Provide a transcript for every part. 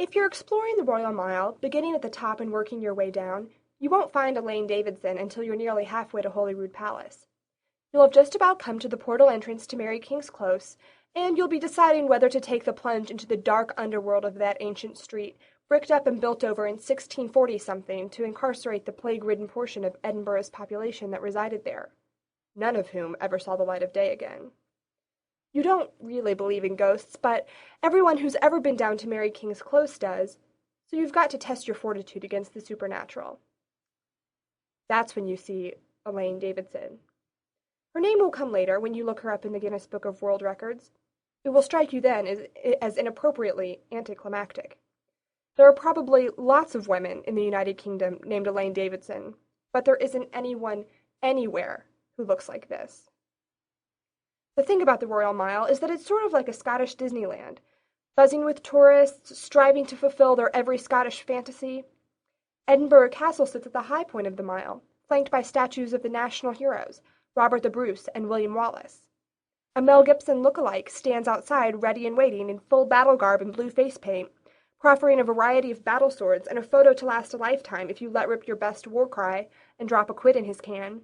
If you're exploring the Royal Mile, beginning at the top and working your way down, you won't find Elaine Davidson until you're nearly halfway to Holyrood Palace. You'll have just about come to the portal entrance to Mary King's Close, and you'll be deciding whether to take the plunge into the dark underworld of that ancient street, bricked up and built over in 1640-something to incarcerate the plague-ridden portion of Edinburgh's population that resided there, none of whom ever saw the light of day again. You don't really believe in ghosts, but everyone who's ever been down to Mary King's Close does, so you've got to test your fortitude against the supernatural. That's when you see Elaine Davidson. Her name will come later when you look her up in the Guinness Book of World Records. It will strike you then as inappropriately anticlimactic. There are probably lots of women in the United Kingdom named Elaine Davidson, but there isn't anyone anywhere who looks like this. The thing about the Royal Mile is that it's sort of like a Scottish Disneyland, buzzing with tourists, striving to fulfill their every Scottish fantasy. Edinburgh Castle sits at the high point of the mile, flanked by statues of the national heroes, Robert the Bruce and William Wallace. A Mel Gibson look-alike stands outside ready and waiting in full battle garb and blue face paint, proffering a variety of battle swords and a photo to last a lifetime if you let rip your best war cry and drop a quid in his can.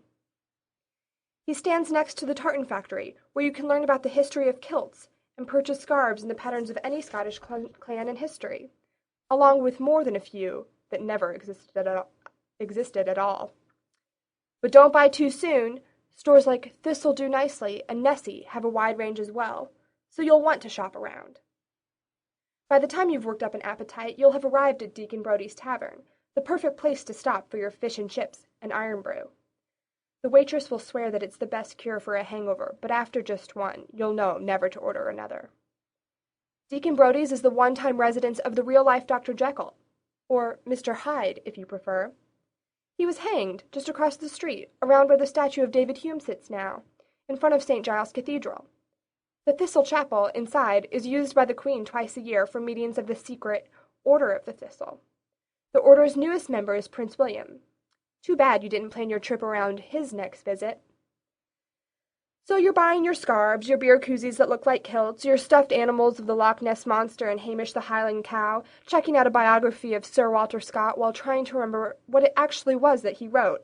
He stands next to the tartan factory, where you can learn about the history of kilts and purchase scarves and the patterns of any Scottish clan in history, along with more than a few that never existed at all. But don't buy too soon. Stores like This'll Do Nicely and Nessie have a wide range as well, so you'll want to shop around. By the time you've worked up an appetite, you'll have arrived at Deacon Brodie's Tavern, the perfect place to stop for your fish and chips and iron brew. The waitress will swear that it's the best cure for a hangover, but after just one, you'll know never to order another. Deacon Brodie's is the one-time residence of the real-life Dr. Jekyll, or Mr. Hyde, if you prefer. He was hanged just across the street, around where the statue of David Hume sits now, in front of St. Giles Cathedral. The Thistle Chapel, inside, is used by the Queen twice a year for meetings of the secret Order of the Thistle. The Order's newest member is Prince William. Too bad you didn't plan your trip around his next visit. So you're buying your scarves, your beer koozies that look like kilts, your stuffed animals of the Loch Ness Monster and Hamish the Highland Cow, checking out a biography of Sir Walter Scott while trying to remember what it actually was that he wrote,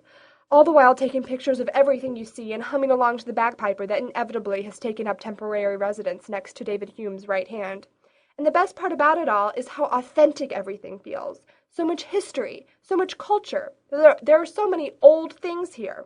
all the while taking pictures of everything you see and humming along to the bagpiper that inevitably has taken up temporary residence next to David Hume's right hand. And the best part about it all is how authentic everything feels. So much history, so much culture. There are so many old things here.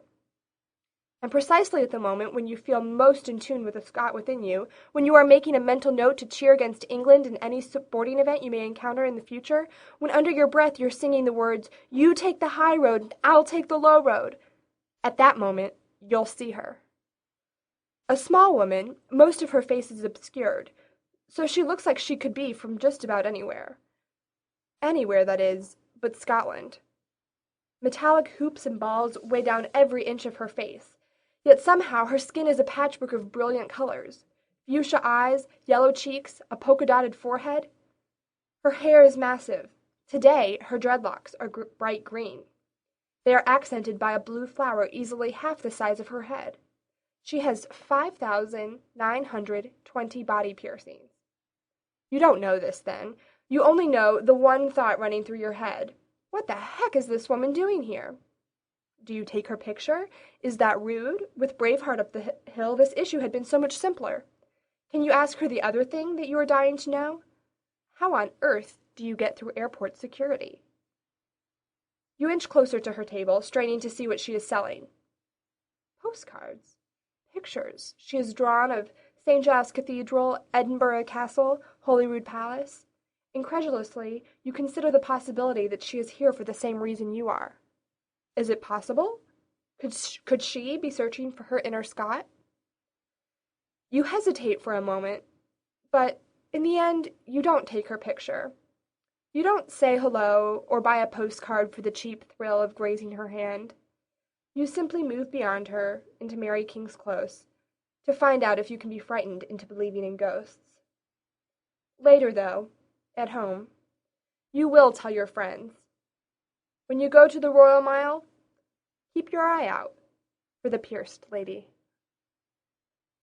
And precisely at the moment when you feel most in tune with the Scot within you, when you are making a mental note to cheer against England in any sporting event you may encounter in the future, when under your breath you're singing the words, "You take the high road and I'll take the low road," at that moment, you'll see her. A small woman, most of her face is obscured, so she looks like she could be from just about anywhere. Anywhere, that is, but Scotland. Metallic hoops and balls weigh down every inch of her face. Yet somehow her skin is a patchwork of brilliant colors. Fuchsia eyes, yellow cheeks, a polka-dotted forehead. Her hair is massive. Today, her dreadlocks are bright green. They are accented by a blue flower easily half the size of her head. She has 5,920 body piercings. You don't know this, then. You only know the one thought running through your head. What the heck is this woman doing here? Do you take her picture? Is that rude? With Braveheart up the hill, this issue had been so much simpler. Can you ask her the other thing that you are dying to know? How on earth do you get through airport security? You inch closer to her table, straining to see what she is selling. Postcards. Pictures she has drawn of St. Giles Cathedral, Edinburgh Castle, Holyrood Palace. Incredulously, you consider the possibility that she is here for the same reason you are. Is it possible? Could she be searching for her inner Scot? You hesitate for a moment, but in the end, you don't take her picture. You don't say hello or buy a postcard for the cheap thrill of grazing her hand. You simply move beyond her into Mary King's Close to find out if you can be frightened into believing in ghosts. Later, though, at home, you will tell your friends. When you go to the Royal Mile, keep your eye out for the pierced lady.